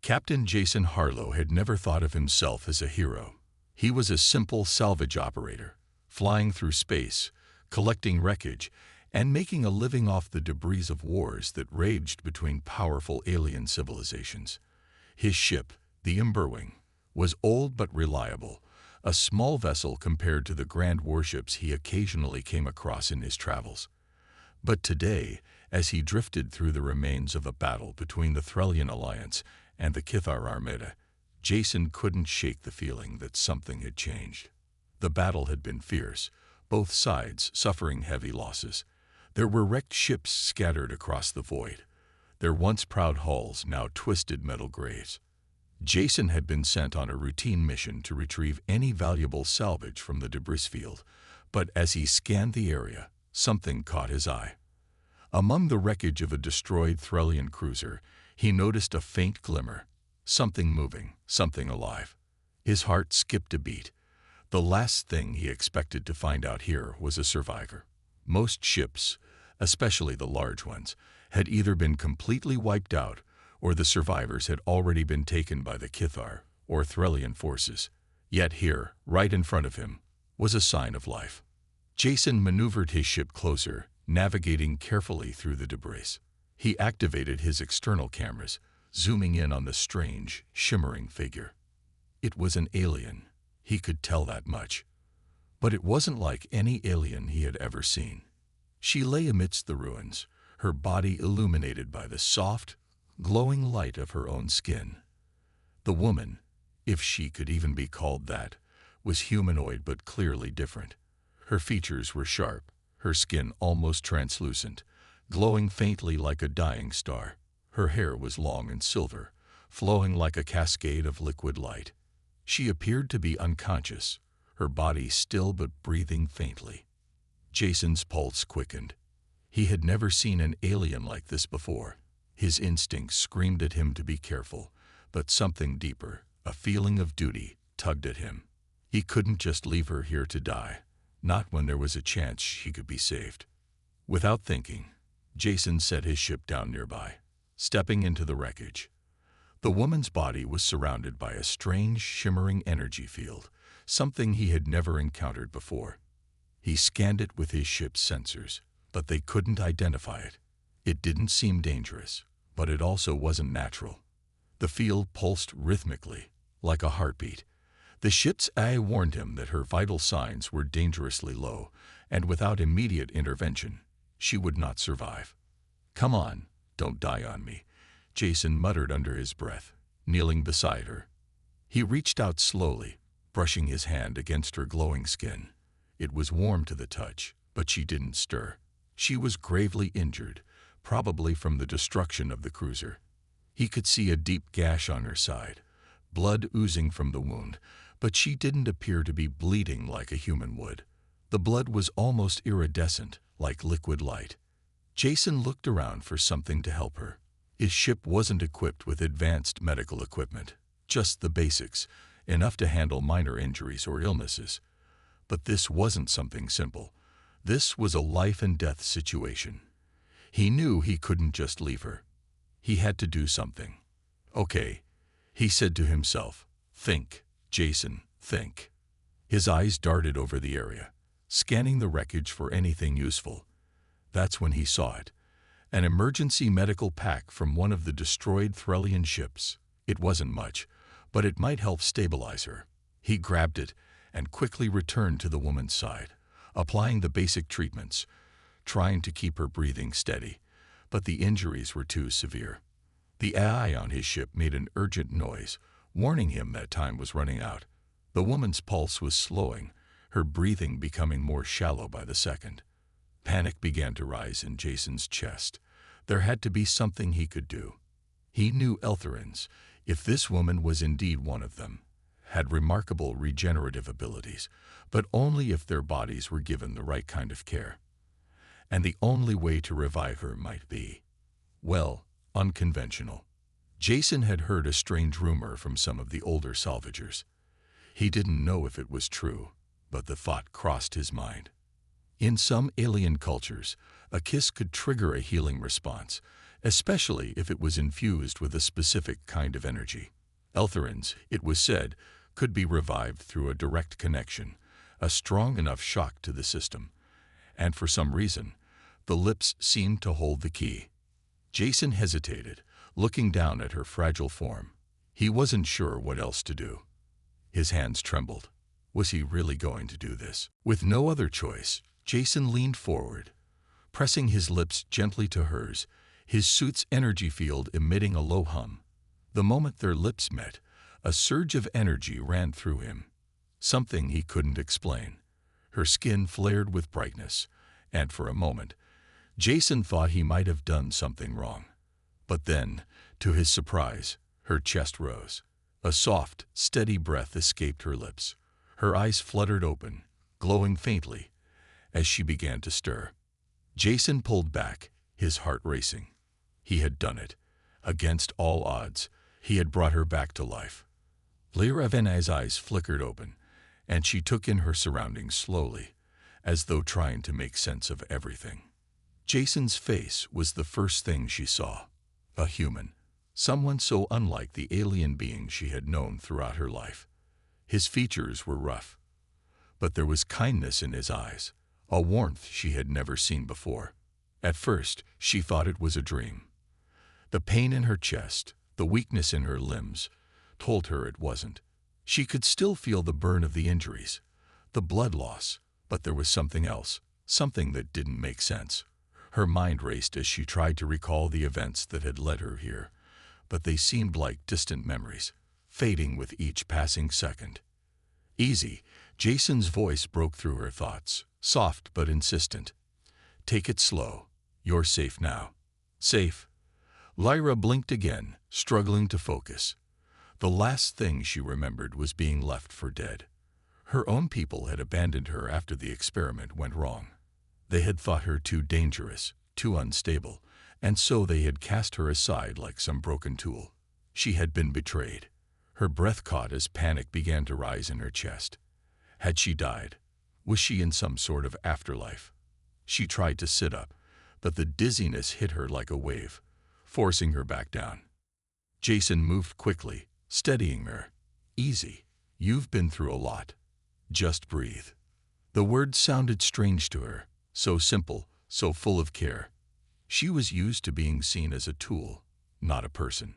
Captain Jason Harlow had never thought of himself as a hero. He was a simple salvage operator, flying through space, collecting wreckage, and making a living off the debris of wars that raged between powerful alien civilizations. His ship, the Emberwing, was old but reliable, a small vessel compared to the grand warships he occasionally came across in his travels. But today, as he drifted through the remains of a battle between the Threllian Alliance and the Kithar Armada, Jason couldn't shake the feeling that something had changed. The battle had been fierce, both sides suffering heavy losses. There were wrecked ships scattered across the void, their once proud hulls now twisted metal graves. Jason had been sent on a routine mission to retrieve any valuable salvage from the debris field, but as he scanned the area, something caught his eye. Among the wreckage of a destroyed Threllian cruiser, he noticed a faint glimmer, something moving, something alive. His heart skipped a beat. The last thing he expected to find out here was a survivor. Most ships, especially the large ones, had either been completely wiped out or the survivors had already been taken by the Kithar or Threllian forces. Yet here, right in front of him, was a sign of life. Jason maneuvered his ship closer, navigating carefully through the debris. He activated his external cameras, zooming in on the strange, shimmering figure. It was an alien. He could tell that much. But it wasn't like any alien he had ever seen. She lay amidst the ruins, her body illuminated by the soft, glowing light of her own skin. The woman, if she could even be called that, was humanoid but clearly different. Her features were sharp, her skin almost translucent, glowing faintly like a dying star. Her hair was long and silver, flowing like a cascade of liquid light. She appeared to be unconscious, her body still but breathing faintly. Jason's pulse quickened. He had never seen an alien like this before. His instincts screamed at him to be careful, but something deeper, a feeling of duty, tugged at him. He couldn't just leave her here to die, not when there was a chance she could be saved. Without thinking, Jason set his ship down nearby, stepping into the wreckage. The woman's body was surrounded by a strange, shimmering energy field, something he had never encountered before. He scanned it with his ship's sensors, but they couldn't identify it. It didn't seem dangerous, but it also wasn't natural. The field pulsed rhythmically, like a heartbeat. The ship's eye warned him that her vital signs were dangerously low, and without immediate intervention, she would not survive. "Come on, don't die on me," Jason muttered under his breath, kneeling beside her. He reached out slowly, brushing his hand against her glowing skin. It was warm to the touch, but she didn't stir. She was gravely injured, probably from the destruction of the cruiser. He could see a deep gash on her side, blood oozing from the wound, but she didn't appear to be bleeding like a human would. The blood was almost iridescent, like liquid light. Jason looked around for something to help her. His ship wasn't equipped with advanced medical equipment, just the basics, enough to handle minor injuries or illnesses. But this wasn't something simple. This was a life-and-death situation. He knew he couldn't just leave her. He had to do something. "Okay," he said to himself. "Think, Jason, think." His eyes darted over the area, scanning the wreckage for anything useful. That's when he saw it. An emergency medical pack from one of the destroyed Threllian ships. It wasn't much, but it might help stabilize her. He grabbed it and quickly returned to the woman's side, applying the basic treatments, trying to keep her breathing steady, but the injuries were too severe. The AI on his ship made an urgent noise, warning him that time was running out. The woman's pulse was slowing, her breathing becoming more shallow by the second. Panic began to rise in Jason's chest. There had to be something he could do. He knew Eltherans, if this woman was indeed one of them, had remarkable regenerative abilities, but only if their bodies were given the right kind of care. And the only way to revive her might be, well, unconventional. Jason had heard a strange rumor from some of the older salvagers. He didn't know if it was true, but the thought crossed his mind. In some alien cultures, a kiss could trigger a healing response, especially if it was infused with a specific kind of energy. Eltherans, it was said, could be revived through a direct connection, a strong enough shock to the system. And for some reason, the lips seemed to hold the key. Jason hesitated, looking down at her fragile form. He wasn't sure what else to do. His hands trembled. Was he really going to do this? With no other choice, Jason leaned forward, pressing his lips gently to hers, his suit's energy field emitting a low hum. The moment their lips met, a surge of energy ran through him, something he couldn't explain. Her skin flared with brightness, and for a moment, Jason thought he might have done something wrong. But then, to his surprise, her chest rose. A soft, steady breath escaped her lips. Her eyes fluttered open, glowing faintly, as she began to stir. Jason pulled back, his heart racing. He had done it. Against all odds, he had brought her back to life. Lyra Vena's eyes flickered open, and she took in her surroundings slowly, as though trying to make sense of everything. Jason's face was the first thing she saw. A human. Someone so unlike the alien being she had known throughout her life. His features were rough, but there was kindness in his eyes, a warmth she had never seen before. At first, she thought it was a dream. The pain in her chest, the weakness in her limbs, told her it wasn't. She could still feel the burn of the injuries, the blood loss, but there was something else, something that didn't make sense. Her mind raced as she tried to recall the events that had led her here, but they seemed like distant memories, fading with each passing second. Easy, Jason's voice broke through her thoughts, soft but insistent. Take it slow. You're safe now. Safe. Lyra blinked again, struggling to focus. The last thing she remembered was being left for dead. Her own people had abandoned her after the experiment went wrong. They had thought her too dangerous, too unstable, and so they had cast her aside like some broken tool. She had been betrayed. Her breath caught as panic began to rise in her chest. Had she died? Was she in some sort of afterlife? She tried to sit up, but the dizziness hit her like a wave, forcing her back down. Jason moved quickly, steadying her. Easy. You've been through a lot. Just breathe. The words sounded strange to her, so simple, so full of care. She was used to being seen as a tool, not a person.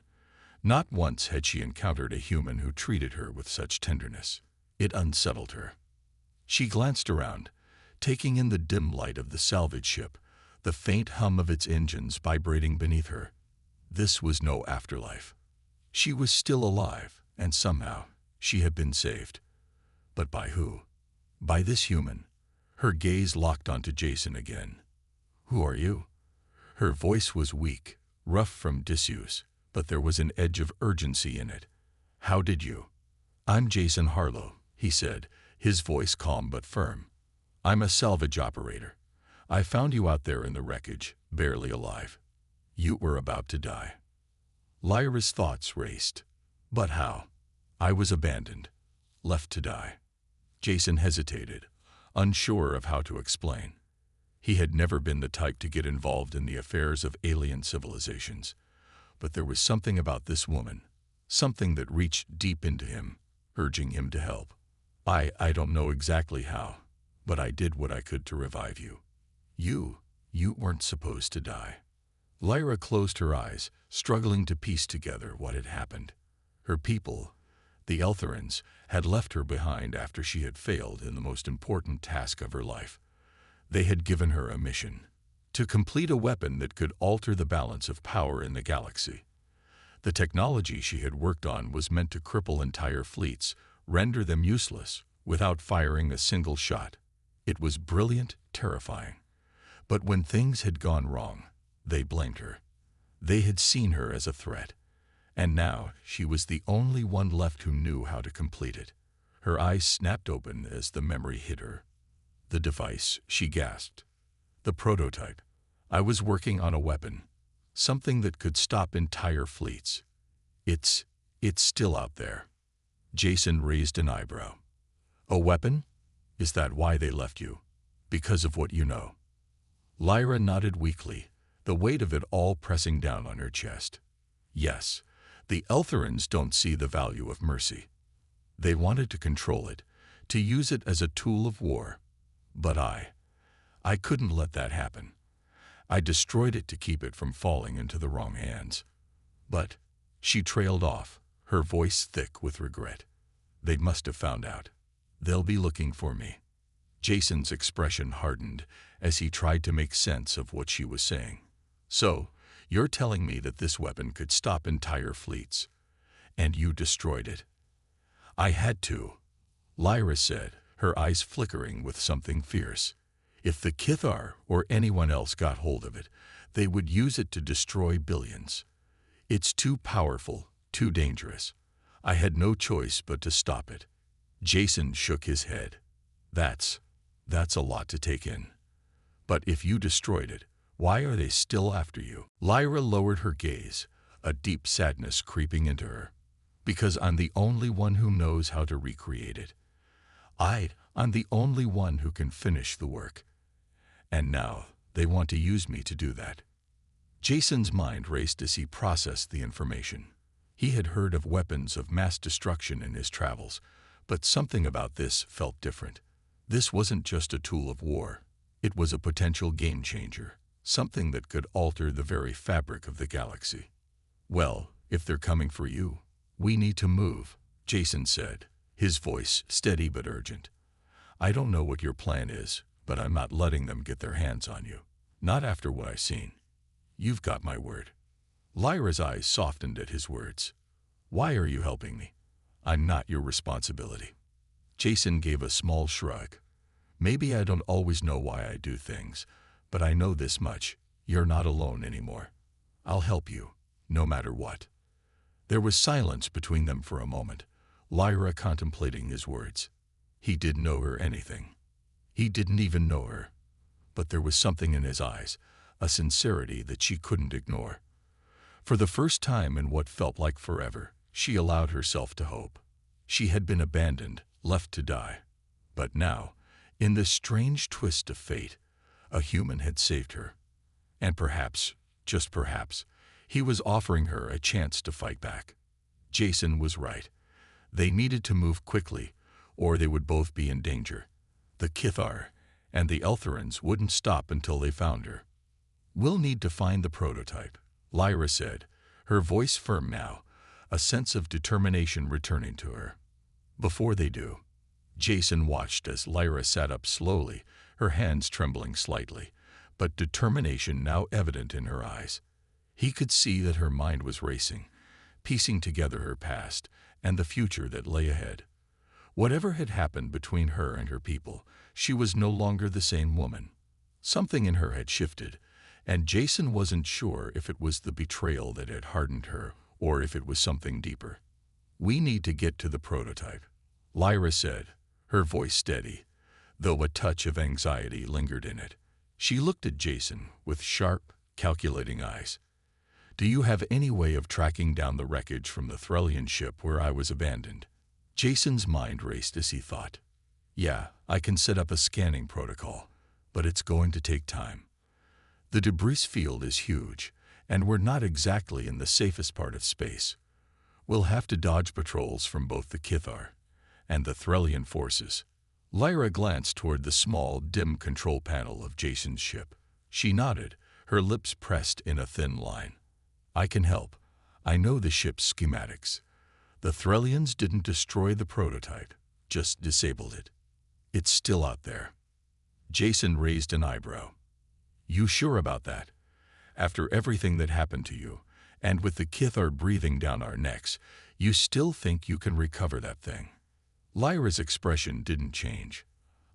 Not once had she encountered a human who treated her with such tenderness. It unsettled her. She glanced around, taking in the dim light of the salvage ship, the faint hum of its engines vibrating beneath her. This was no afterlife. She was still alive, and somehow she had been saved. But by who? By this human. Her gaze locked onto Jason again. Who are you? Her voice was weak, rough from disuse, but there was an edge of urgency in it. How did you? I'm Jason Harlow, he said, his voice calm but firm. I'm a salvage operator. I found you out there in the wreckage, barely alive. You were about to die. Lyra's thoughts raced. But how? I was abandoned, left to die. Jason hesitated, unsure of how to explain. He had never been the type to get involved in the affairs of alien civilizations, but there was something about this woman, something that reached deep into him, urging him to help. I don't know exactly how, but I did what I could to revive you. You weren't supposed to die. Lyra closed her eyes, struggling to piece together what had happened. Her people, the Eltherans, had left her behind after she had failed in the most important task of her life. They had given her a mission, to complete a weapon that could alter the balance of power in the galaxy. The technology she had worked on was meant to cripple entire fleets, render them useless, without firing a single shot. It was brilliant, terrifying. But when things had gone wrong, they blamed her. They had seen her as a threat, and now she was the only one left who knew how to complete it. Her eyes snapped open as the memory hit her. The device, she gasped. The prototype. I was working on a weapon, something that could stop entire fleets. It's still out there. Jason raised an eyebrow. A weapon? Is that why they left you? Because of what you know? Lyra nodded weakly, the weight of it all pressing down on her chest. Yes, the Eltherans don't see the value of mercy. They wanted to control it, to use it as a tool of war. But I couldn't let that happen. I destroyed it to keep it from falling into the wrong hands. But she trailed off, her voice thick with regret. They must have found out. They'll be looking for me. Jason's expression hardened as he tried to make sense of what she was saying. So, you're telling me that this weapon could stop entire fleets, and you destroyed it? I had to, Lyra said, her eyes flickering with something fierce. If the Kithar or anyone else got hold of it, they would use it to destroy billions. It's too powerful, too dangerous. I had no choice but to stop it. Jason shook his head. That's a lot to take in. But if you destroyed it, why are they still after you? Lyra lowered her gaze, a deep sadness creeping into her. Because I'm the only one who knows how to recreate it. I'm the only one who can finish the work. And now they want to use me to do that. Jason's mind raced as he processed the information. He had heard of weapons of mass destruction in his travels, but something about this felt different. This wasn't just a tool of war. It was a potential game changer, something that could alter the very fabric of the galaxy. Well, if they're coming for you, we need to move, Jason said, his voice steady but urgent. I don't know what your plan is, but I'm not letting them get their hands on you. Not after what I've seen. You've got my word. Lyra's eyes softened at his words. Why are you helping me? I'm not your responsibility. Jason gave a small shrug. Maybe I don't always know why I do things, but I know this much. You're not alone anymore. I'll help you, no matter what. There was silence between them for a moment, Lyra contemplating his words. He didn't know her anything. He didn't even know her. But there was something in his eyes, a sincerity that she couldn't ignore. For the first time in what felt like forever, she allowed herself to hope. She had been abandoned, left to die. But now, in this strange twist of fate, a human had saved her. And perhaps, just perhaps, he was offering her a chance to fight back. Jason was right. They needed to move quickly, or they would both be in danger. The Kithar and the Eltherans wouldn't stop until they found her. We'll need to find the prototype, Lyra said, her voice firm now, a sense of determination returning to her. Before they do, Jason watched as Lyra sat up slowly, her hands trembling slightly, but determination now evident in her eyes. He could see that her mind was racing, piecing together her past and the future that lay ahead. Whatever had happened between her and her people, she was no longer the same woman. Something in her had shifted, and Jason wasn't sure if it was the betrayal that had hardened her or if it was something deeper. We need to get to the prototype, Lyra said, her voice steady, though a touch of anxiety lingered in it. She looked at Jason with sharp, calculating eyes. Do you have any way of tracking down the wreckage from the Threllian ship where I was abandoned? Jason's mind raced as he thought. Yeah, I can set up a scanning protocol, but it's going to take time. The debris field is huge, and we're not exactly in the safest part of space. We'll have to dodge patrols from both the Kithar and the Threllian forces. Lyra glanced toward the small, dim control panel of Jason's ship. She nodded, her lips pressed in a thin line. I can help. I know the ship's schematics. The Threllians didn't destroy the prototype, just disabled it. It's still out there. Jason raised an eyebrow. You sure about that? After everything that happened to you, and with the Kithar breathing down our necks, you still think you can recover that thing? Lyra's expression didn't change.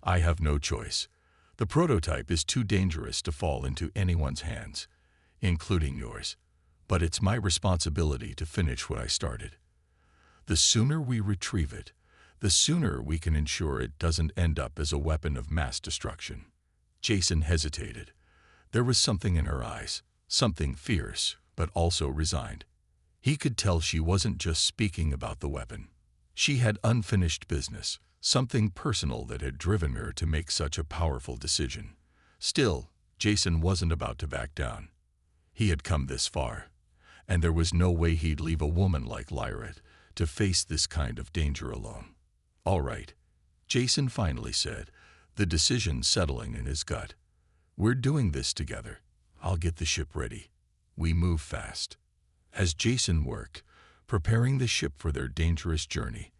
I have no choice. The prototype is too dangerous to fall into anyone's hands, including yours. But it's my responsibility to finish what I started. The sooner we retrieve it, the sooner we can ensure it doesn't end up as a weapon of mass destruction. Jason hesitated. There was something in her eyes, something fierce, but also resigned. He could tell she wasn't just speaking about the weapon. She had unfinished business, something personal that had driven her to make such a powerful decision. Still, Jason wasn't about to back down. He had come this far, and there was no way he'd leave a woman like Lyra to face this kind of danger alone. "All right," Jason finally said, the decision settling in his gut. "We're doing this together. I'll get the ship ready." We move fast. As Jason worked, preparing the ship for their dangerous journey,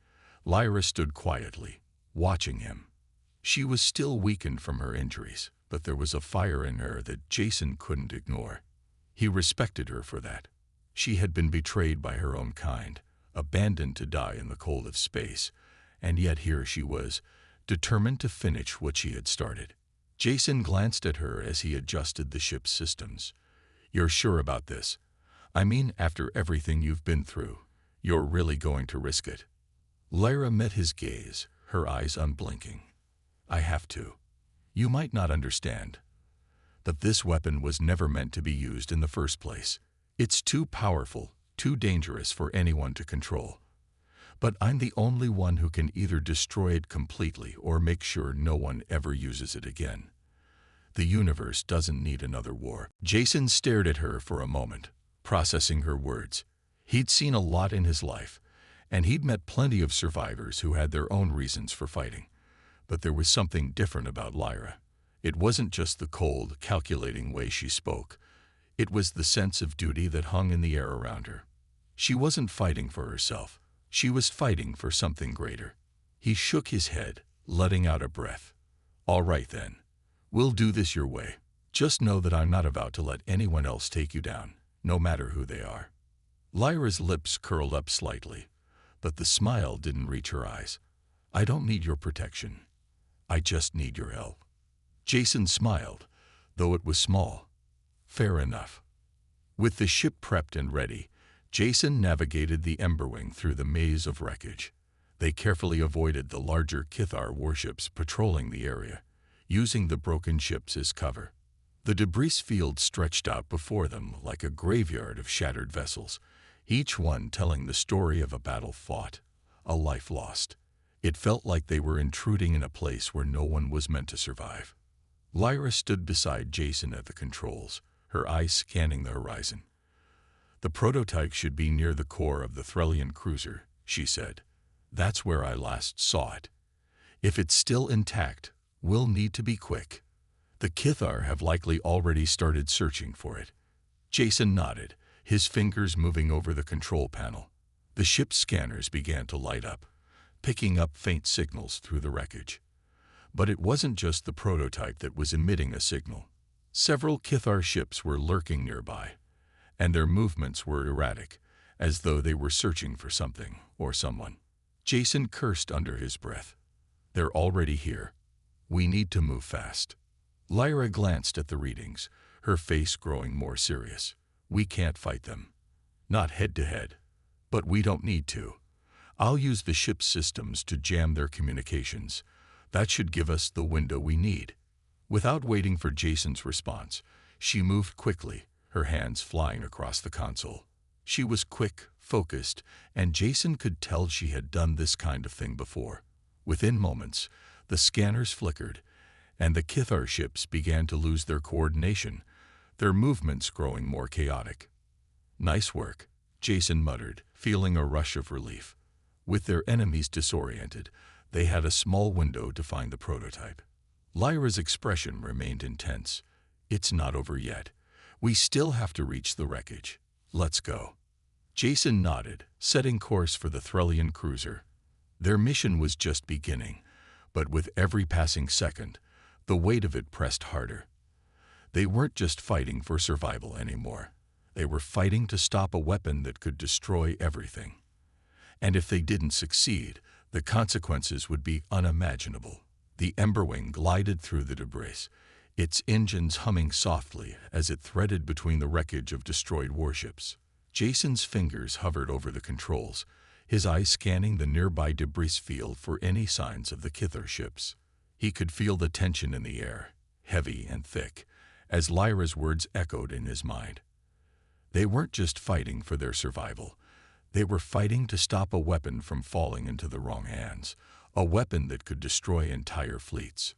Lyra stood quietly, watching him. She was still weakened from her injuries, but there was a fire in her that Jason couldn't ignore. He respected her for that. She had been betrayed by her own kind, abandoned to die in the cold of space, and yet here she was, determined to finish what she had started. Jason glanced at her as he adjusted the ship's systems. "You're sure about this? I mean, after everything you've been through, you're really going to risk it?" Lyra met his gaze, her eyes unblinking. "I have to. You might not understand, but this weapon was never meant to be used in the first place. It's too powerful, too dangerous for anyone to control. But I'm the only one who can either destroy it completely or make sure no one ever uses it again. The universe doesn't need another war." Jason stared at her for a moment, processing her words. He'd seen a lot in his life, and he'd met plenty of survivors who had their own reasons for fighting. But there was something different about Lyra. It wasn't just the cold, calculating way she spoke. It was the sense of duty that hung in the air around her. She wasn't fighting for herself. She was fighting for something greater. He shook his head, letting out a breath. "All right then. We'll do this your way. Just know that I'm not about to let anyone else take you down, no matter who they are." Lyra's lips curled up slightly, but the smile didn't reach her eyes. "I don't need your protection. I just need your help." Jason smiled, though it was small. "Fair enough." With the ship prepped and ready, Jason navigated the Emberwing through the maze of wreckage. They carefully avoided the larger Kithar warships patrolling the area, using the broken ships as cover. The debris field stretched out before them like a graveyard of shattered vessels, each one telling the story of a battle fought, a life lost. It felt like they were intruding in a place where no one was meant to survive. Lyra stood beside Jason at the controls, her eyes scanning the horizon. "The prototype should be near the core of the Threlian cruiser," she said. "That's where I last saw it. If it's still intact, we'll need to be quick. The Kithar have likely already started searching for it." Jason nodded, his fingers moving over the control panel. The ship's scanners began to light up, picking up faint signals through the wreckage. But it wasn't just the prototype that was emitting a signal. Several Kithar ships were lurking nearby, and their movements were erratic, as though they were searching for something or someone. Jason cursed under his breath. "They're already here. We need to move fast." Lyra glanced at the readings, her face growing more serious. "We can't fight them. Not head-to-head. But we don't need to. I'll use the ship's systems to jam their communications. That should give us the window we need." Without waiting for Jason's response, she moved quickly, her hands flying across the console. She was quick, focused, and Jason could tell she had done this kind of thing before. Within moments, the scanners flickered, and the Kithar ships began to lose their coordination, their movements growing more chaotic. "Nice work," Jason muttered, feeling a rush of relief. With their enemies disoriented, they had a small window to find the prototype. Lyra's expression remained intense. "It's not over yet. We still have to reach the wreckage. Let's go." Jason nodded, setting course for the Threlian cruiser. Their mission was just beginning, but with every passing second, the weight of it pressed harder. They weren't just fighting for survival anymore. They were fighting to stop a weapon that could destroy everything. And if they didn't succeed, the consequences would be unimaginable. The Emberwing glided through the debris, its engines humming softly as it threaded between the wreckage of destroyed warships. Jason's fingers hovered over the controls, his eyes scanning the nearby debris field for any signs of the Kithar ships. He could feel the tension in the air, heavy and thick, as Lyra's words echoed in his mind. They weren't just fighting for their survival. They were fighting to stop a weapon from falling into the wrong hands, a weapon that could destroy entire fleets.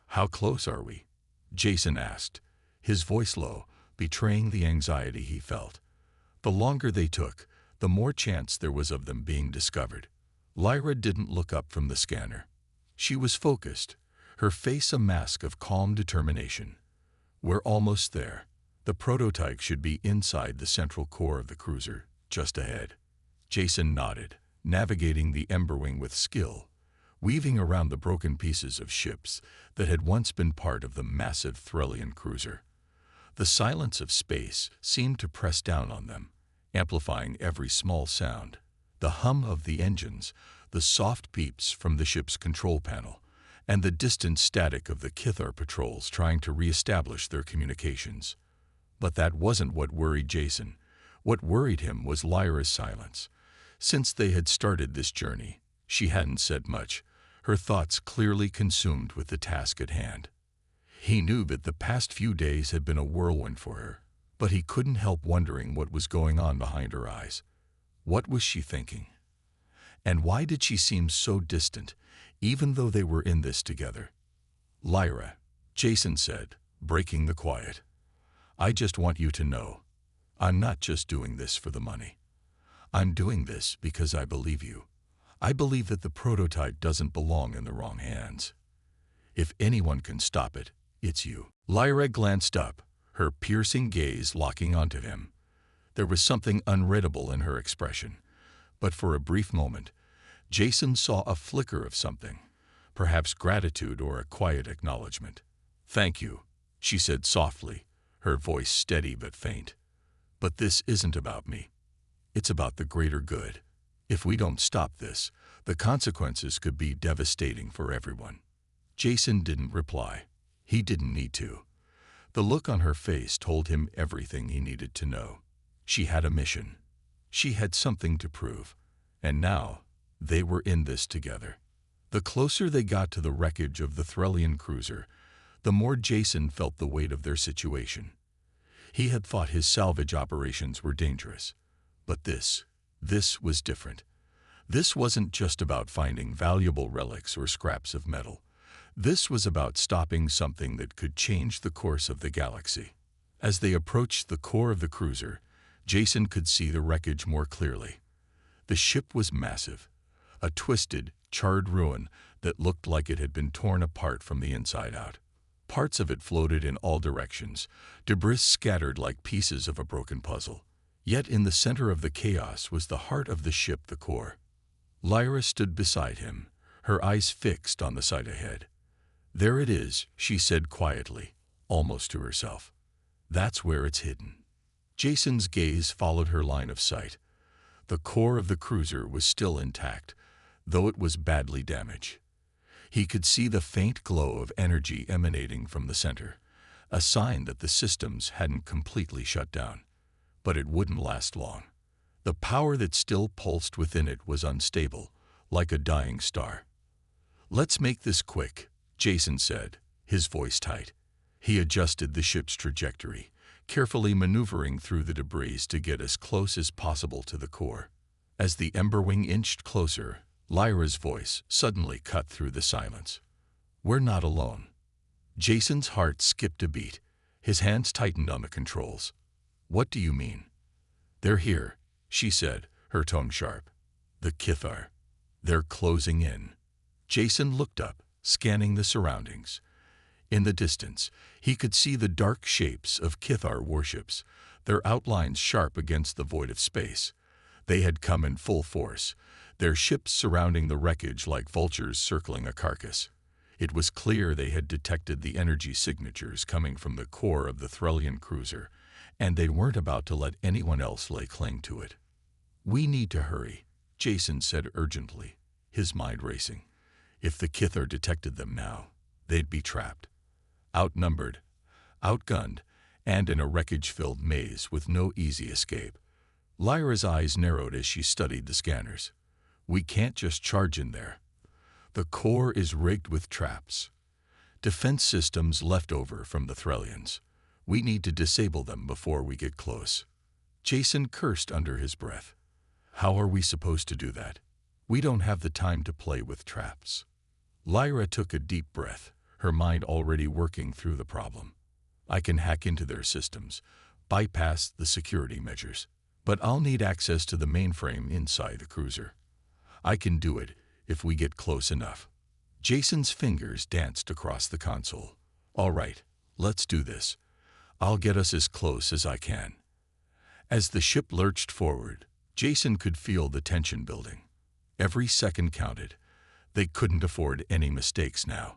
"How close are we?" Jason asked, his voice low, betraying the anxiety he felt. The longer they took, the more chance there was of them being discovered. Lyra didn't look up from the scanner. She was focused, her face a mask of calm determination. We're almost there. The prototype should be inside the central core of the cruiser, just ahead. Jason nodded, navigating the Emberwing with skill, weaving around the broken pieces of ships that had once been part of the massive Threllian cruiser. The silence of space seemed to press down on them, amplifying every small sound. The hum of the engines, the soft beeps from the ship's control panel, and the distant static of the Kithar patrols trying to re-establish their communications. But that wasn't what worried Jason. What worried him was Lyra's silence. Since they had started this journey, she hadn't said much, her thoughts clearly consumed with the task at hand. He knew that the past few days had been a whirlwind for her, but he couldn't help wondering what was going on behind her eyes. What was she thinking? And why did she seem so distant, even though they were in this together? Lyra, Jason said, breaking the quiet. I just want you to know, I'm not just doing this for the money. I'm doing this because I believe you. I believe that the prototype doesn't belong in the wrong hands. If anyone can stop it, it's you. Lyra glanced up, her piercing gaze locking onto him. There was something unreadable in her expression, but for a brief moment, Jason saw a flicker of something, perhaps gratitude or a quiet acknowledgement. Thank you, she said softly, her voice steady but faint. But this isn't about me. It's about the greater good. If we don't stop this, the consequences could be devastating for everyone. Jason didn't reply. He didn't need to. The look on her face told him everything he needed to know. She had a mission. She had something to prove. And now, they were in this together. The closer they got to the wreckage of the Threllian cruiser, the more Jason felt the weight of their situation. He had thought his salvage operations were dangerous. But this was different. This wasn't just about finding valuable relics or scraps of metal. This was about stopping something that could change the course of the galaxy. As they approached the core of the cruiser, Jason could see the wreckage more clearly. The ship was massive, a twisted, charred ruin that looked like it had been torn apart from the inside out. Parts of it floated in all directions, debris scattered like pieces of a broken puzzle. Yet in the center of the chaos was the heart of the ship, the core. Lyra stood beside him, her eyes fixed on the sight ahead. There it is, she said quietly, almost to herself. That's where it's hidden. Jason's gaze followed her line of sight. The core of the cruiser was still intact, though it was badly damaged. He could see the faint glow of energy emanating from the center, a sign that the systems hadn't completely shut down. But it wouldn't last long. The power that still pulsed within it was unstable, like a dying star. Let's make this quick, Jason said, his voice tight. He adjusted the ship's trajectory, carefully maneuvering through the debris to get as close as possible to the core. As the Emberwing inched closer, Lyra's voice suddenly cut through the silence. We're not alone. Jason's heart skipped a beat. His hands tightened on the controls. What do you mean? They're here, she said, her tone sharp. The Kithar. They're closing in. Jason looked up, scanning the surroundings. In the distance, he could see the dark shapes of Kithar warships, their outlines sharp against the void of space. They had come in full force, their ships surrounding the wreckage like vultures circling a carcass. It was clear they had detected the energy signatures coming from the core of the Threllian cruiser, and they weren't about to let anyone else lay claim to it. We need to hurry, Jason said urgently, his mind racing. If the Kithar detected them now, they'd be trapped. Outnumbered, outgunned, and in a wreckage-filled maze with no easy escape. Lyra's eyes narrowed as she studied the scanners. We can't just charge in there. The core is rigged with traps. Defense systems left over from the Threllians. We need to disable them before we get close. Jason cursed under his breath. How are we supposed to do that? We don't have the time to play with traps. Lyra took a deep breath, her mind already working through the problem. I can hack into their systems, bypass the security measures. But I'll need access to the mainframe inside the cruiser. I can do it if we get close enough. Jason's fingers danced across the console. All right, let's do this. I'll get us as close as I can. As the ship lurched forward, Jason could feel the tension building. Every second counted. They couldn't afford any mistakes now.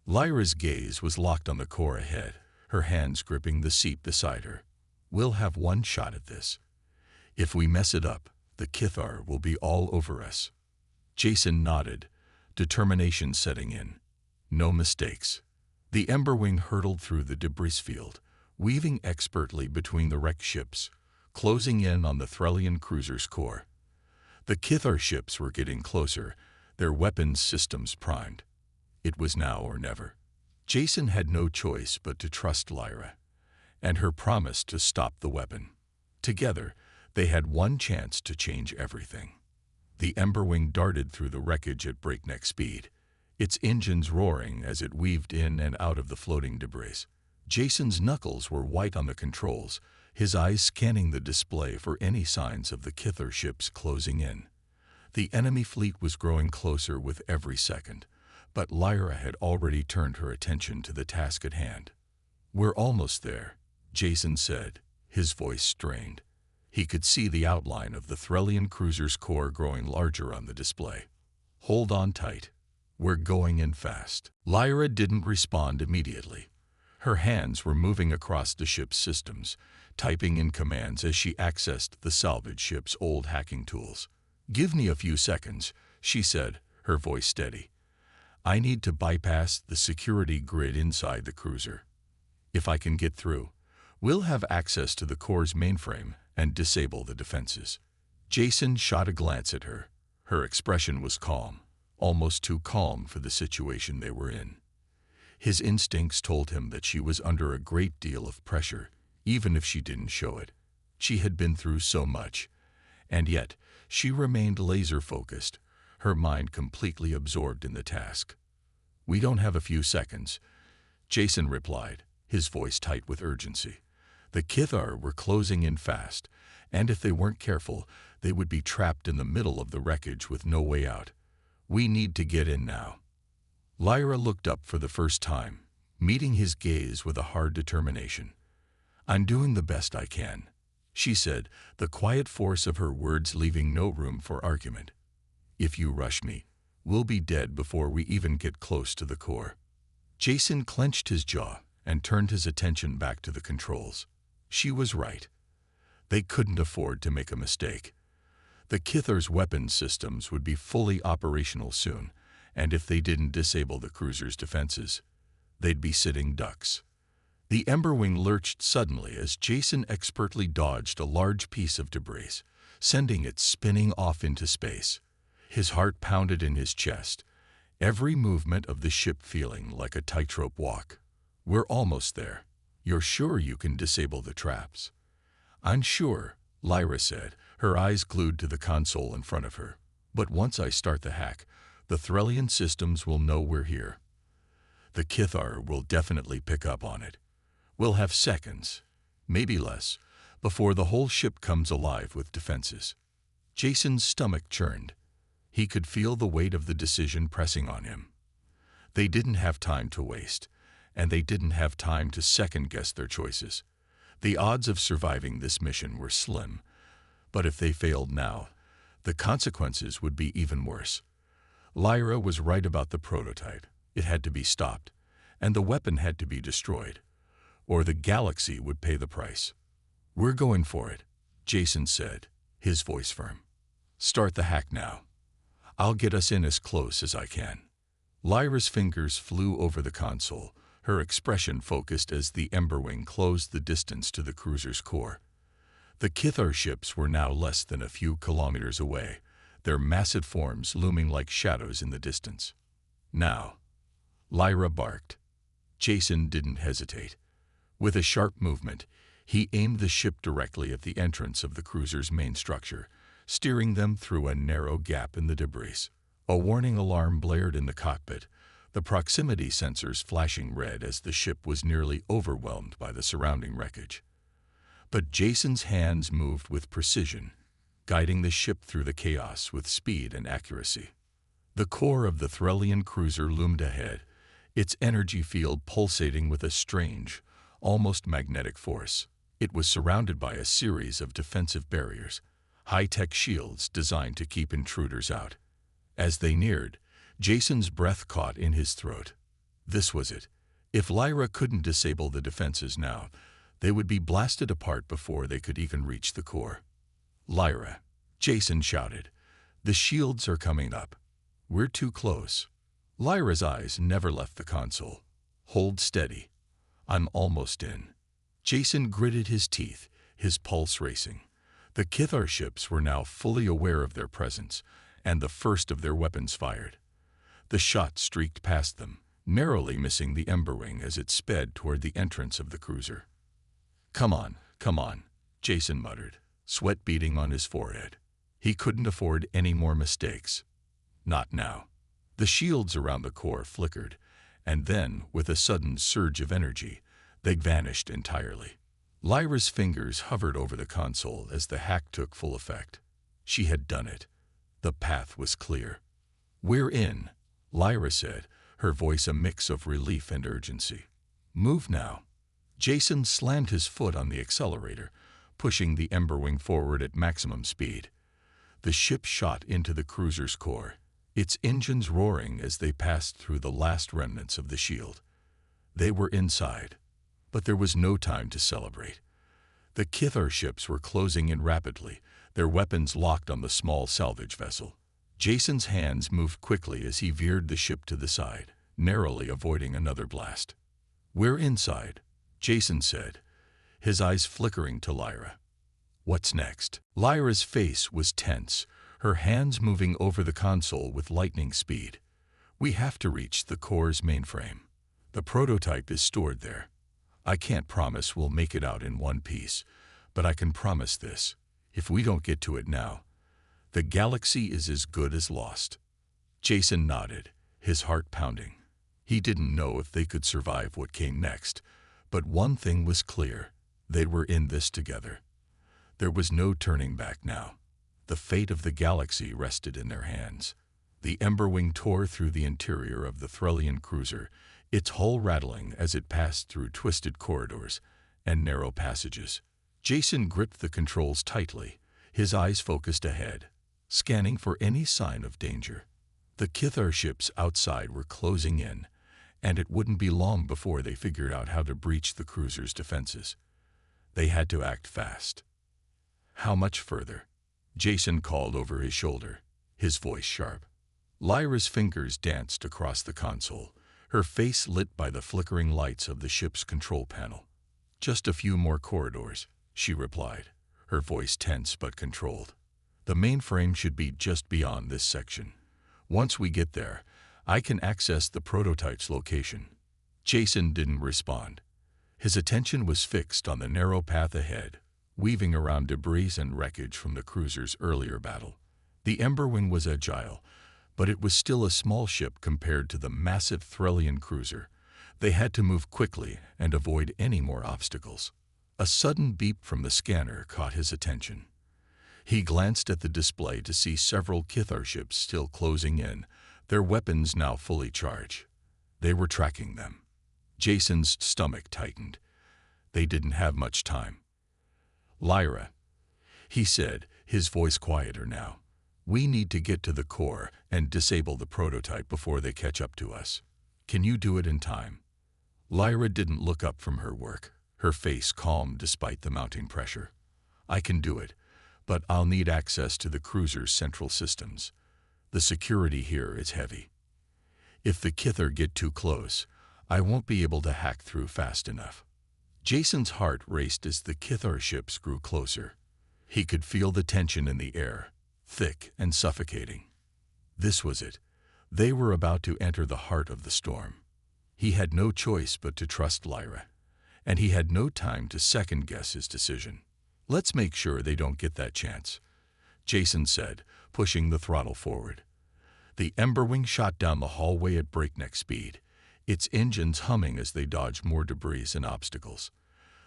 Lyra's gaze was locked on the core ahead, her hands gripping the seat beside her. We'll have one shot at this. If we mess it up, the Kithar will be all over us. Jason nodded, determination setting in. No mistakes. The Emberwing hurtled through the debris field, weaving expertly between the wrecked ships, closing in on the Threllian cruiser's core. The Kithar ships were getting closer, their weapons systems primed. It was now or never. Jason had no choice but to trust Lyra, and her promise to stop the weapon. Together, they had one chance to change everything. The Emberwing darted through the wreckage at breakneck speed, its engines roaring as it weaved in and out of the floating debris. Jason's knuckles were white on the controls, his eyes scanning the display for any signs of the Kithar ships closing in. The enemy fleet was growing closer with every second, but Lyra had already turned her attention to the task at hand. We're almost there, Jason said, his voice strained. He could see the outline of the Threllian cruiser's core growing larger on the display. Hold on tight. We're going in fast. Lyra didn't respond immediately. Her hands were moving across the ship's systems, typing in commands as she accessed the salvage ship's old hacking tools. Give me a few seconds, she said, her voice steady. I need to bypass the security grid inside the cruiser. If I can get through, we'll have access to the core's mainframe and disable the defenses. Jason shot a glance at her. Her expression was calm, almost too calm for the situation they were in. His instincts told him that she was under a great deal of pressure, even if she didn't show it. She had been through so much, and yet she remained laser-focused, her mind completely absorbed in the task. We don't have a few seconds, Jason replied, his voice tight with urgency. The Kithar were closing in fast, and if they weren't careful, they would be trapped in the middle of the wreckage with no way out. We need to get in now. Lyra looked up for the first time, meeting his gaze with a hard determination. I'm doing the best I can, she said, the quiet force of her words leaving no room for argument. If you rush me, we'll be dead before we even get close to the core. Jason clenched his jaw and turned his attention back to the controls. She was right. They couldn't afford to make a mistake. The Kithar's weapons systems would be fully operational soon, and if they didn't disable the cruiser's defenses, they'd be sitting ducks. The Emberwing lurched suddenly as Jason expertly dodged a large piece of debris, sending it spinning off into space. His heart pounded in his chest, every movement of the ship feeling like a tightrope walk. We're almost there. You're sure you can disable the traps? I'm sure, Lyra said, her eyes glued to the console in front of her. But once I start the hack, the Threllian systems will know we're here. The Kithar will definitely pick up on it. We'll have seconds, maybe less, before the whole ship comes alive with defenses. Jason's stomach churned. He could feel the weight of the decision pressing on him. They didn't have time to waste, and they didn't have time to second-guess their choices. The odds of surviving this mission were slim, but if they failed now, the consequences would be even worse. Lyra was right about the prototype. It had to be stopped, and the weapon had to be destroyed, or the galaxy would pay the price. We're going for it, Jason said, his voice firm. Start the hack now. I'll get us in as close as I can. Lyra's fingers flew over the console, her expression focused as the Emberwing closed the distance to the cruiser's core. The Kithar ships were now less than a few kilometers away, their massive forms looming like shadows in the distance. Now, Lyra barked. Jason didn't hesitate. With a sharp movement, he aimed the ship directly at the entrance of the cruiser's main structure, steering them through a narrow gap in the debris. A warning alarm blared in the cockpit, the proximity sensors flashing red as the ship was nearly overwhelmed by the surrounding wreckage. But Jason's hands moved with precision, guiding the ship through the chaos with speed and accuracy. The core of the Threlian cruiser loomed ahead, its energy field pulsating with a strange, almost magnetic force. It was surrounded by a series of defensive barriers, high-tech shields designed to keep intruders out. As they neared, Jason's breath caught in his throat. This was it. If Lyra couldn't disable the defenses now, they would be blasted apart before they could even reach the core. "Lyra," Jason shouted, "the shields are coming up. We're too close." Lyra's eyes never left the console. "Hold steady. I'm almost in." Jason gritted his teeth, his pulse racing. The Kithar ships were now fully aware of their presence, and the first of their weapons fired. The shot streaked past them, narrowly missing the Emberwing as it sped toward the entrance of the cruiser. Come on," Jason muttered, sweat beading on his forehead. He couldn't afford any more mistakes. Not now. The shields around the core flickered, and then, with a sudden surge of energy, they vanished entirely. Lyra's fingers hovered over the console as the hack took full effect. She had done it. The path was clear. "We're in," Lyra said, her voice a mix of relief and urgency. "Move now." Jason slammed his foot on the accelerator, pushing the Emberwing forward at maximum speed. The ship shot into the cruiser's core, its engines roaring as they passed through the last remnants of the shield. They were inside, but there was no time to celebrate. The Kithar ships were closing in rapidly, their weapons locked on the small salvage vessel. Jason's hands moved quickly as he veered the ship to the side, narrowly avoiding another blast. "We're inside," Jason said, his eyes flickering to Lyra. "What's next?" Lyra's face was tense, her hands moving over the console with lightning speed. "We have to reach the core's mainframe. The prototype is stored there. I can't promise we'll make it out in one piece, but I can promise this. If we don't get to it now, the galaxy is as good as lost." Jason nodded, his heart pounding. He didn't know if they could survive what came next, but one thing was clear. They were in this together. There was no turning back now. The fate of the galaxy rested in their hands. The Emberwing tore through the interior of the Threlian cruiser, its hull rattling as it passed through twisted corridors and narrow passages. Jason gripped the controls tightly, his eyes focused ahead, scanning for any sign of danger. The Kithar ships outside were closing in, and it wouldn't be long before they figured out how to breach the cruiser's defenses. They had to act fast. "How much further?" Jason called over his shoulder, his voice sharp. Lyra's fingers danced across the console, her face lit by the flickering lights of the ship's control panel. "Just a few more corridors," she replied, her voice tense but controlled. "The mainframe should be just beyond this section. Once we get there, I can access the prototype's location." Jason didn't respond. His attention was fixed on the narrow path ahead, weaving around debris and wreckage from the cruiser's earlier battle. The Emberwing was agile, but it was still a small ship compared to the massive Threlian cruiser. They had to move quickly and avoid any more obstacles. A sudden beep from the scanner caught his attention. He glanced at the display to see several Kithar ships still closing in, their weapons now fully charged. They were tracking them. Jason's stomach tightened. They didn't have much time. "Lyra," he said, his voice quieter now, "we need to get to the core and disable the prototype before they catch up to us. Can you do it in time?" Lyra didn't look up from her work, her face calm despite the mounting pressure. "I can do it, but I'll need access to the cruiser's central systems. The security here is heavy. If the Kithar get too close, I won't be able to hack through fast enough." Jason's heart raced as the Kithar ships grew closer. He could feel the tension in the air, thick and suffocating. This was it. They were about to enter the heart of the storm. He had no choice but to trust Lyra, and he had no time to second-guess his decision. "Let's make sure they don't get that chance," Jason said, pushing the throttle forward. The Emberwing shot down the hallway at breakneck speed, its engines humming as they dodged more debris and obstacles.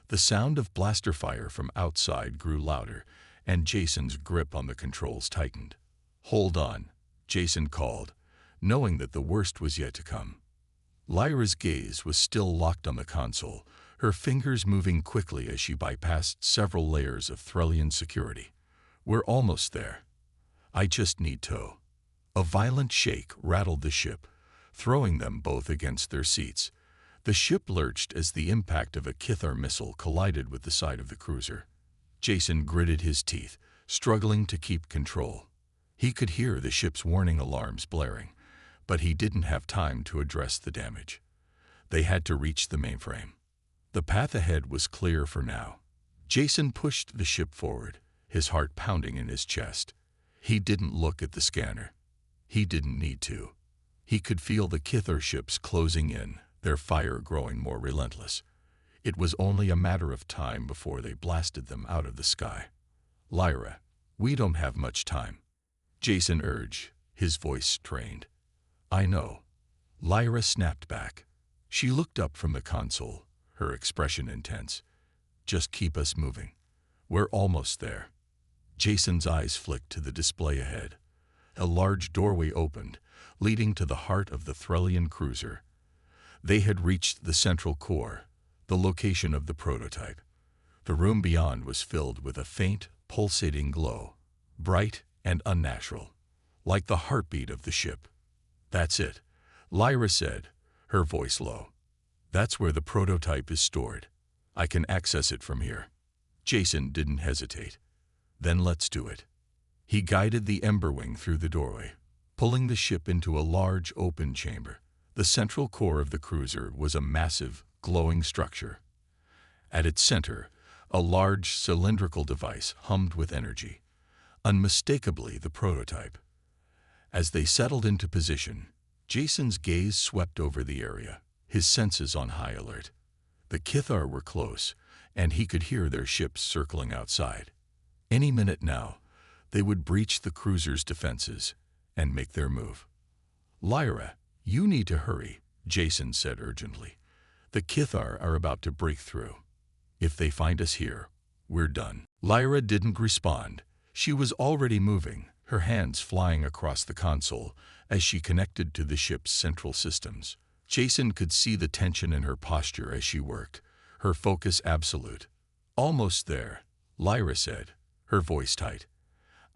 The sound of blaster fire from outside grew louder, and Jason's grip on the controls tightened. "Hold on," Jason called, knowing that the worst was yet to come. Lyra's gaze was still locked on the console, her fingers moving quickly as she bypassed several layers of Threllian security. "We're almost there. I just need to." A violent shake rattled the ship, throwing them both against their seats. The ship lurched as the impact of a Kithar missile collided with the side of the cruiser. Jason gritted his teeth, struggling to keep control. He could hear the ship's warning alarms blaring, but he didn't have time to address the damage. They had to reach the mainframe. The path ahead was clear for now. Jason pushed the ship forward, his heart pounding in his chest. He didn't look at the scanner. He didn't need to. He could feel the Kithar ships closing in, their fire growing more relentless. It was only a matter of time before they blasted them out of the sky. "Lyra, we don't have much time," Jason urged, his voice strained. "I know." Lyra snapped back. She looked up from the console, her expression intense. "Just keep us moving. We're almost there." Jason's eyes flicked to the display ahead. A large doorway opened, leading to the heart of the Threllian cruiser. They had reached the central core, the location of the prototype. The room beyond was filled with a faint, pulsating glow, bright and unnatural, like the heartbeat of the ship. "That's it," Lyra said, her voice low. "That's where the prototype is stored. I can access it from here." Jason didn't hesitate. "Then let's do it." He guided the Emberwing through the doorway, pulling the ship into a large open chamber. The central core of the cruiser was a massive, glowing structure. At its center, a large cylindrical device hummed with energy, unmistakably the prototype. As they settled into position, Jason's gaze swept over the area, his senses on high alert. The Kithar were close, and he could hear their ships circling outside. Any minute now, they would breach the cruiser's defenses and make their move. "Lyra, you need to hurry," Jason said urgently. "The Kithar are about to break through. If they find us here, we're done." Lyra didn't respond. She was already moving, her hands flying across the console as she connected to the ship's central systems. Jason could see the tension in her posture as she worked, her focus absolute. "Almost there," Lyra said, her voice tight.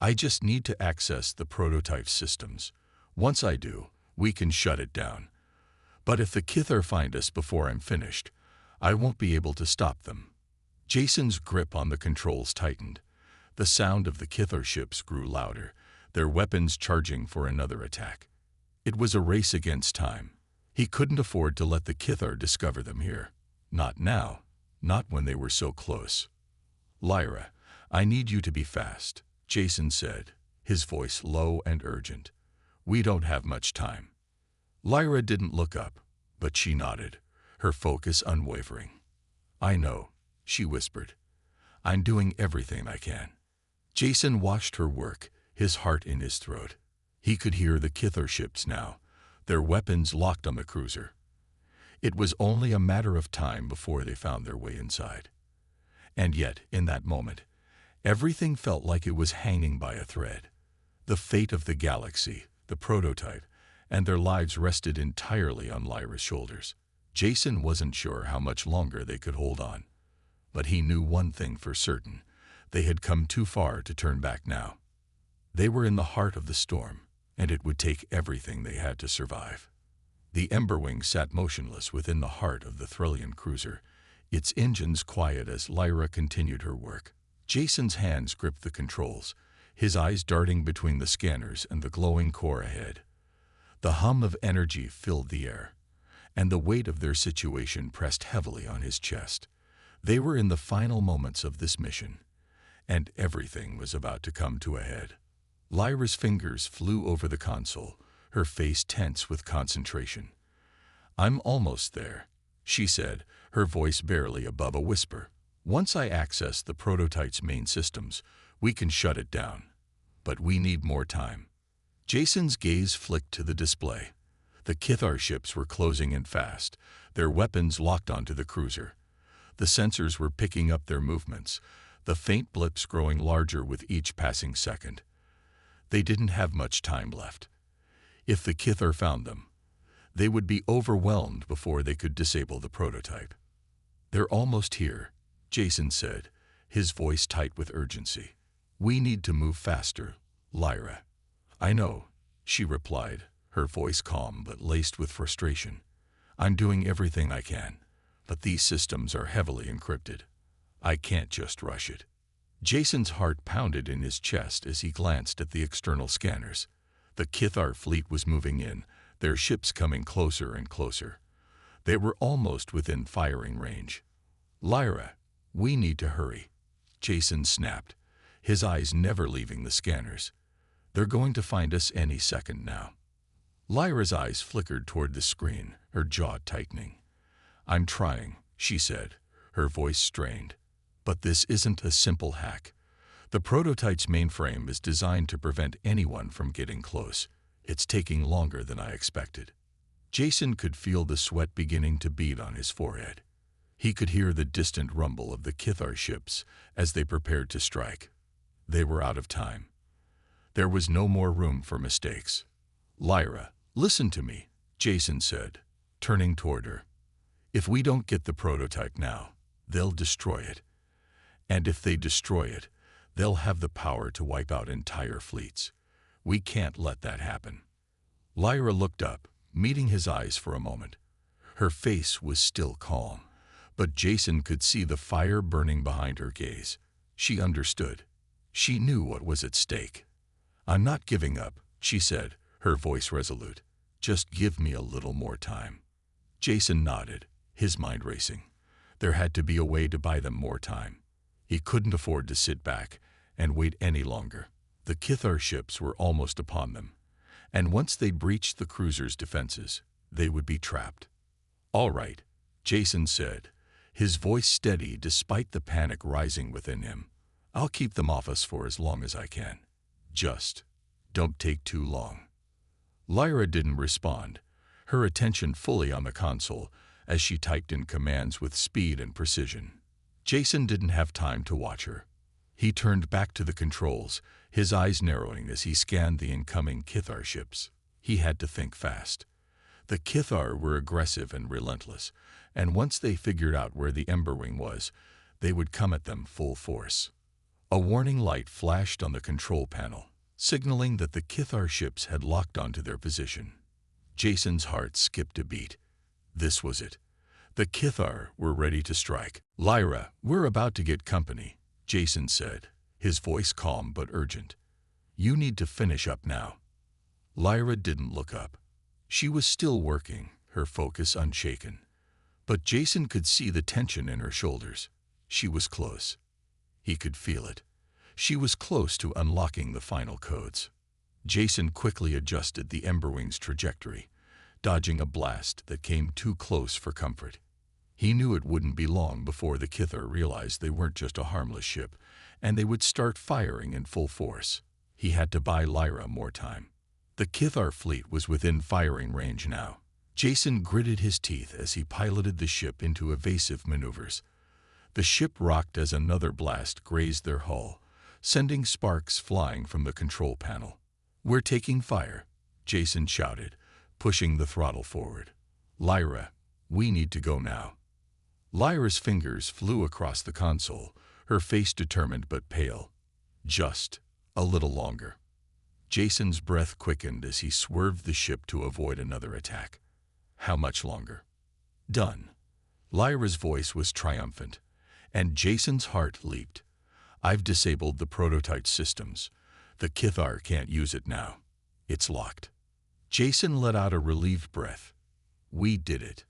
"I just need to access the prototype systems. Once I do, we can shut it down. But if the Kithar find us before I'm finished, I won't be able to stop them." Jason's grip on the controls tightened. The sound of the Kithar ships grew louder, their weapons charging for another attack. It was a race against time. He couldn't afford to let the Kithar discover them here. Not now, not when they were so close. "Lyra, I need you to be fast," Jason said, his voice low and urgent. "We don't have much time." Lyra didn't look up, but she nodded, her focus unwavering. "I know," she whispered. "I'm doing everything I can." Jason watched her work, his heart in his throat. He could hear the Kithar ships now, their weapons locked on the cruiser. It was only a matter of time before they found their way inside. And yet, in that moment, everything felt like it was hanging by a thread. The fate of the galaxy, the prototype, and their lives rested entirely on Lyra's shoulders. Jason wasn't sure how much longer they could hold on. But he knew one thing for certain: they had come too far to turn back now. They were in the heart of the storm, and it would take everything they had to survive. The Emberwing sat motionless within the heart of the Threllian cruiser, its engines quiet as Lyra continued her work. Jason's hands gripped the controls, his eyes darting between the scanners and the glowing core ahead. The hum of energy filled the air, and the weight of their situation pressed heavily on his chest. They were in the final moments of this mission, and everything was about to come to a head. Lyra's fingers flew over the console, her face tense with concentration. "I'm almost there," she said, her voice barely above a whisper. "Once I access the prototype's main systems, we can shut it down. But we need more time." Jason's gaze flicked to the display. The Kithar ships were closing in fast, their weapons locked onto the cruiser. The sensors were picking up their movements, the faint blips growing larger with each passing second. They didn't have much time left. If the Kithar found them, they would be overwhelmed before they could disable the prototype. "They're almost here," Jason said, his voice tight with urgency. "We need to move faster, Lyra." "I know," she replied, her voice calm but laced with frustration. "I'm doing everything I can, but these systems are heavily encrypted. I can't just rush it." Jason's heart pounded in his chest as he glanced at the external scanners. The Kithar fleet was moving in, their ships coming closer and closer. They were almost within firing range. "Lyra, we need to hurry," Jason snapped, his eyes never leaving the scanners. "They're going to find us any second now." Lyra's eyes flickered toward the screen, her jaw tightening. "I'm trying," she said, her voice strained. "But this isn't a simple hack. The prototype's mainframe is designed to prevent anyone from getting close. It's taking longer than I expected." Jason could feel the sweat beginning to bead on his forehead. He could hear the distant rumble of the Kithar ships as they prepared to strike. They were out of time. There was no more room for mistakes. "Lyra, listen to me," Jason said, turning toward her. "If we don't get the prototype now, they'll destroy it. And if they destroy it, they'll have the power to wipe out entire fleets. We can't let that happen." Lyra looked up, meeting his eyes for a moment. Her face was still calm, but Jason could see the fire burning behind her gaze. She understood. She knew what was at stake. "I'm not giving up," she said, her voice resolute. "Just give me a little more time." Jason nodded, his mind racing. There had to be a way to buy them more time. He couldn't afford to sit back and wait any longer. The Kithar ships were almost upon them, and once they breached the cruiser's defenses, they would be trapped. "All right," Jason said, his voice steady despite the panic rising within him. "I'll keep them off us for as long as I can. Just don't take too long." Lyra didn't respond, her attention fully on the console as she typed in commands with speed and precision. Jason didn't have time to watch her. He turned back to the controls, his eyes narrowing as he scanned the incoming Kithar ships. He had to think fast. The Kithar were aggressive and relentless, and once they figured out where the Emberwing was, they would come at them full force. A warning light flashed on the control panel, signaling that the Kithar ships had locked onto their position. Jason's heart skipped a beat. This was it. The Kithar were ready to strike. "Lyra, we're about to get company," Jason said, his voice calm but urgent. "You need to finish up now." Lyra didn't look up. She was still working, her focus unshaken. But Jason could see the tension in her shoulders. She was close. He could feel it. She was close to unlocking the final codes. Jason quickly adjusted the Emberwing's trajectory, dodging a blast that came too close for comfort. He knew it wouldn't be long before the Kithar realized they weren't just a harmless ship, and they would start firing in full force. He had to buy Lyra more time. The Kithar fleet was within firing range now. Jason gritted his teeth as he piloted the ship into evasive maneuvers. The ship rocked as another blast grazed their hull, sending sparks flying from the control panel. "We're taking fire," Jason shouted, pushing the throttle forward. "Lyra, we need to go now." Lyra's fingers flew across the console, her face determined but pale. "Just a little longer." Jason's breath quickened as he swerved the ship to avoid another attack. "How much longer?" "Done." Lyra's voice was triumphant, and Jason's heart leaped. "I've disabled the prototype systems. The Kithar can't use it now. It's locked." Jason let out a relieved breath. We did it.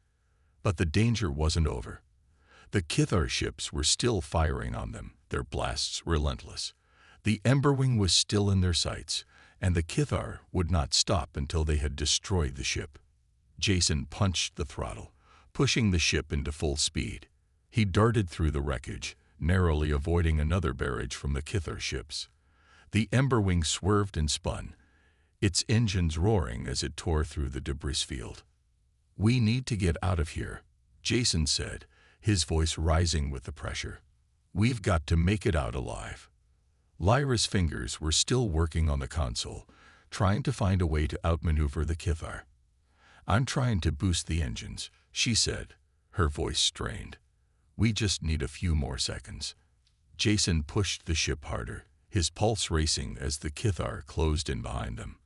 But the danger wasn't over. The Kithar ships were still firing on them, their blasts relentless. The Emberwing was still in their sights, and the Kithar would not stop until they had destroyed the ship. Jason punched the throttle, pushing the ship into full speed. He darted through the wreckage, narrowly avoiding another barrage from the Kithar ships. The Emberwing swerved and spun, its engines roaring as it tore through the debris field. "We need to get out of here," Jason said, his voice rising with the pressure. "We've got to make it out alive." Lyra's fingers were still working on the console, trying to find a way to outmaneuver the Kithar. "I'm trying to boost the engines," she said, her voice strained. "We just need a few more seconds." Jason pushed the ship harder, his pulse racing as the Kithar closed in behind them.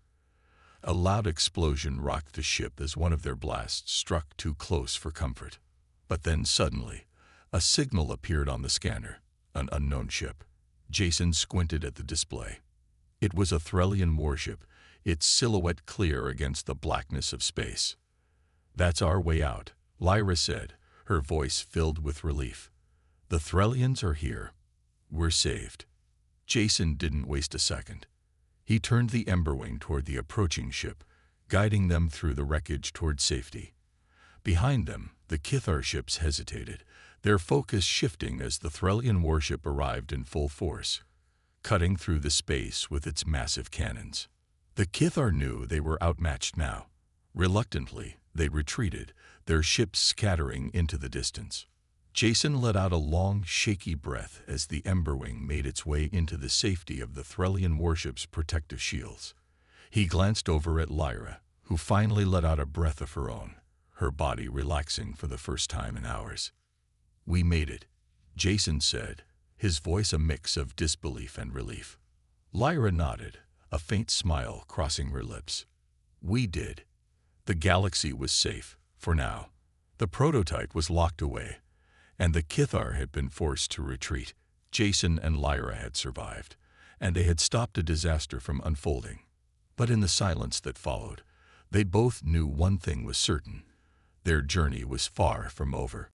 A loud explosion rocked the ship as one of their blasts struck too close for comfort. But then suddenly, a signal appeared on the scanner, an unknown ship. Jason squinted at the display. It was a Threlian warship, its silhouette clear against the blackness of space. "That's our way out," Lyra said, her voice filled with relief. "The Threlians are here. We're saved." Jason didn't waste a second. He turned the Emberwing toward the approaching ship, guiding them through the wreckage toward safety. Behind them, the Kithar ships hesitated, their focus shifting as the Threlian warship arrived in full force, cutting through the space with its massive cannons. The Kithar knew they were outmatched now. Reluctantly, they retreated, their ships scattering into the distance. Jason let out a long, shaky breath as the Emberwing made its way into the safety of the Threlian warship's protective shields. He glanced over at Lyra, who finally let out a breath of her own, her body relaxing for the first time in hours. "We made it," Jason said, his voice a mix of disbelief and relief. Lyra nodded, a faint smile crossing her lips. "We did." The galaxy was safe, for now. The prototype was locked away, and the Kithar had been forced to retreat. Jason and Lyra had survived, and they had stopped a disaster from unfolding. But in the silence that followed, they both knew one thing was certain: their journey was far from over.